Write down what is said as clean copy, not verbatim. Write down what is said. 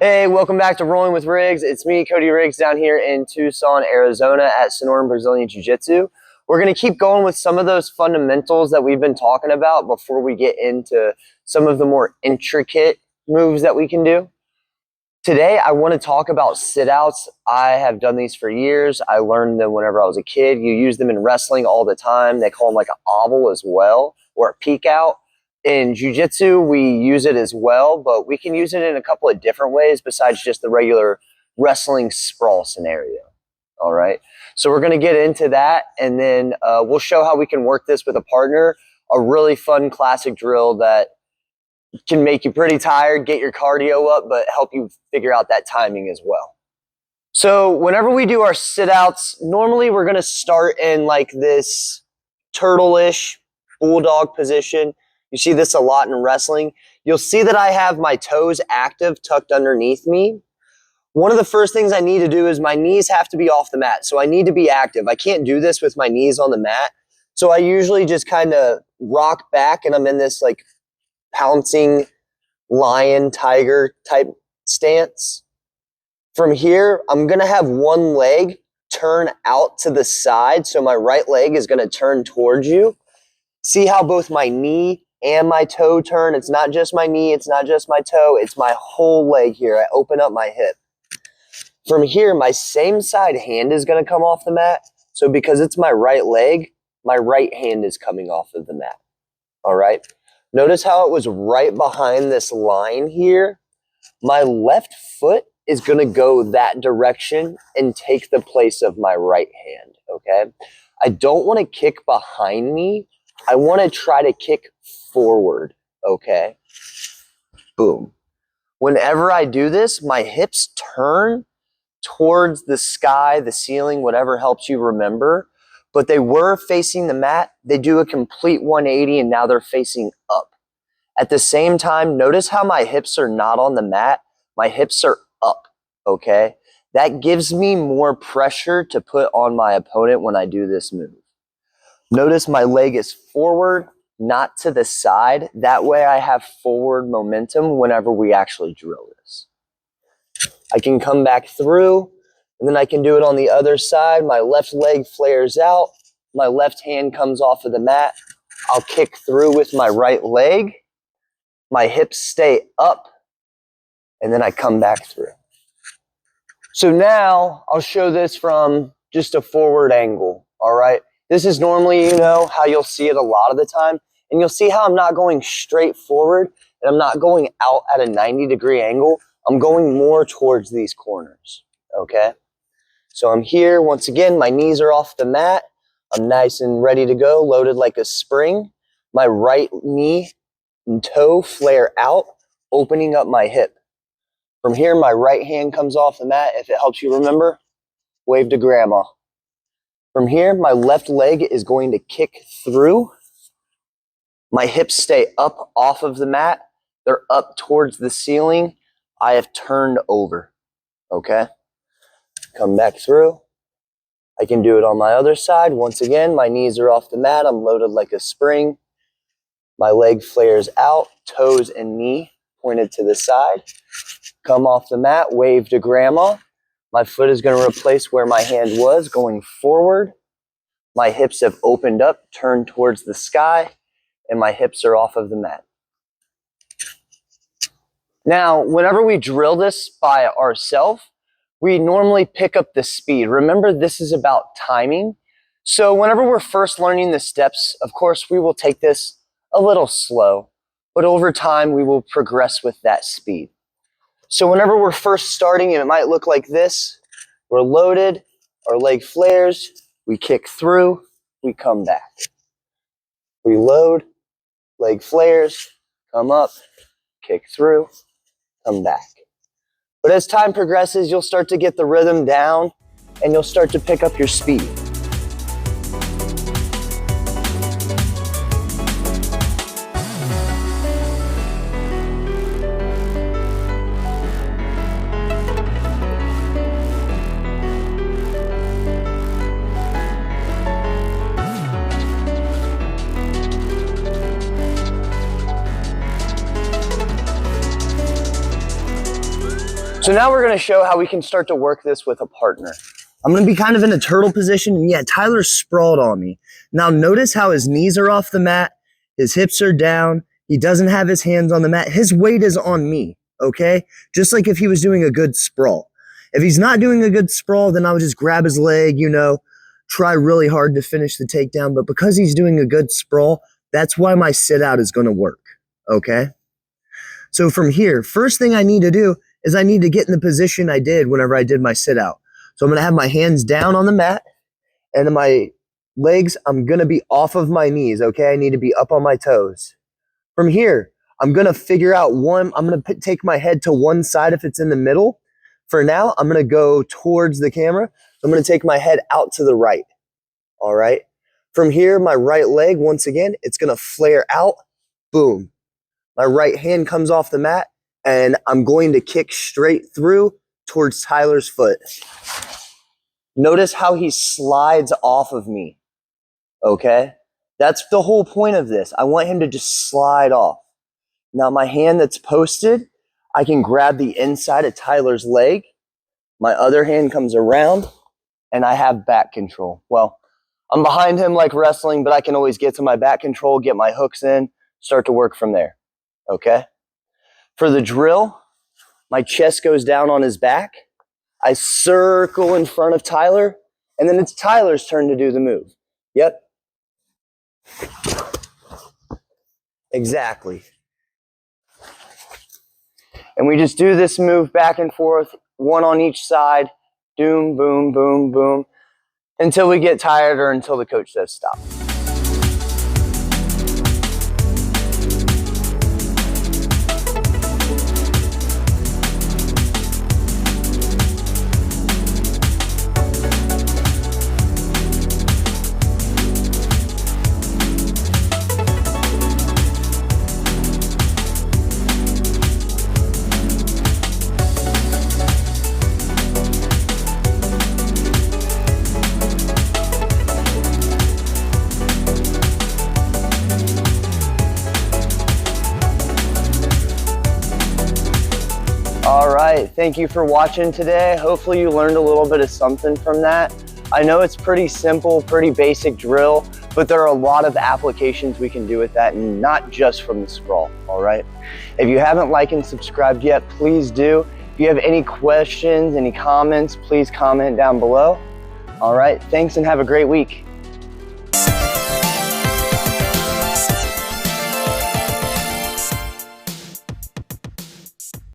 Hey, welcome back to Rolling with Riggs. It's me, Cody Riggs, down here in Tucson, Arizona at Sonoran Brazilian Jiu-Jitsu. We're going to keep going with some of those fundamentals that we've been talking about before we get into some of the more intricate moves that we can do. Today, I want to talk about sit-outs. I have done these for years. I learned them whenever I was a kid. You use them in wrestling all the time. They call them like an oval as well, or a peek out. In jiu-jitsu, we use it as well, but we can use it in a couple of different ways besides just the regular wrestling sprawl scenario. All right. So we're going to get into that, and then we'll show how we can work this with a partner. A really fun classic drill that can make you pretty tired, get your cardio up, but help you figure out that timing as well. So whenever we do our sit-outs, normally we're going to start in like this turtle-ish bulldog position. You see this a lot in wrestling. You'll see that I have my toes active, tucked underneath me. One of the first things I need to do is my knees have to be off the mat. So I need to be active. I can't do this with my knees on the mat. So I usually just kind of rock back and I'm in this like pouncing lion, tiger type stance. From here, I'm going to have one leg turn out to the side. So my right leg is going to turn towards you. See how both my knee and my toe turn. It's not just my knee, it's not just my toe, it's my whole leg here. I open up my hip. From here, my same side hand is going to come off the mat. So because it's my right leg, my right hand is coming off of the mat. All right. Notice how it was right behind this line here. My left foot is going to go that direction and take the place of my right hand. Okay. I don't want to kick behind me. I want to try to kick forward, okay? Boom. Whenever I do this, my hips turn towards the sky, the ceiling, whatever helps you remember, but they were facing the mat. They do a complete 180 and now they're facing up. At the same time, notice how my hips are not on the mat. My hips are up, okay? That gives me more pressure to put on my opponent when I do this move. Notice my leg is forward, not to the side. That way I have forward momentum whenever we actually drill this. I can come back through, and then I can do it on the other side. My left leg flares out. My left hand comes off of the mat. I'll kick through with my right leg. My hips stay up, and then I come back through. So now I'll show this from just a forward angle, all right? This is normally, how you'll see it a lot of the time. And you'll see how I'm not going straight forward and I'm not going out at a 90-degree angle. I'm going more towards these corners, okay? So I'm here. Once again, my knees are off the mat. I'm nice and ready to go, loaded like a spring. My right knee and toe flare out, opening up my hip. From here, my right hand comes off the mat. If it helps you remember, wave to grandma. From here, my left leg is going to kick through. My hips stay up off of the mat. They're up towards the ceiling. I have turned over, okay? Come back through. I can do it on my other side. Once again, my knees are off the mat. I'm loaded like a spring. My leg flares out, toes and knee pointed to the side. Come off the mat, wave to grandma. My foot is going to replace where my hand was, going forward. My hips have opened up, turned towards the sky, and my hips are off of the mat. Now, whenever we drill this by ourselves, we normally pick up the speed. Remember, this is about timing. So whenever we're first learning the steps, of course, we will take this a little slow, but over time, we will progress with that speed. So whenever we're first starting, it might look like this. We're loaded, our leg flares, we kick through, we come back. We load, leg flares, come up, kick through, come back. But as time progresses, you'll start to get the rhythm down and you'll start to pick up your speed. So now we're gonna show how we can start to work this with a partner. I'm gonna be kind of in a turtle position, and yeah, Tyler's sprawled on me. Now notice how his knees are off the mat, his hips are down, he doesn't have his hands on the mat, his weight is on me, okay? Just like if he was doing a good sprawl. If he's not doing a good sprawl, then I would just grab his leg, you know, try really hard to finish the takedown, but because he's doing a good sprawl, that's why my sit out is gonna work, okay? So from here, first thing I need to do is I need to get in the position I did whenever I did my sit out. So I'm gonna have my hands down on the mat, and then my legs, I'm gonna be off of my knees, okay? I need to be up on my toes. From here, I'm gonna figure out I'm gonna take my head to one side if it's in the middle. For now, I'm gonna go towards the camera. I'm gonna take my head out to the right, all right? From here, my right leg, once again, it's gonna flare out, boom. My right hand comes off the mat, and I'm going to kick straight through towards Tyler's foot. Notice how he slides off of me, okay? That's the whole point of this. I want him to just slide off. Now my hand that's posted, I can grab the inside of Tyler's leg. My other hand comes around, and I have back control. Well, I'm behind him like wrestling, but I can always get to my back control, get my hooks in, start to work from there, okay? For the drill, my chest goes down on his back. I circle in front of Tyler, and then it's Tyler's turn to do the move. Yep. Exactly. And we just do this move back and forth, one on each side, doom, boom, boom, boom, until we get tired or until the coach says stop. All right, thank you for watching today. Hopefully you learned a little bit of something from that. I know it's pretty simple, pretty basic drill, but there are a lot of applications we can do with that, and not just from the sprawl, all right? If you haven't liked and subscribed yet, please do. If you have any questions, any comments, please comment down below. All right, thanks and have a great week.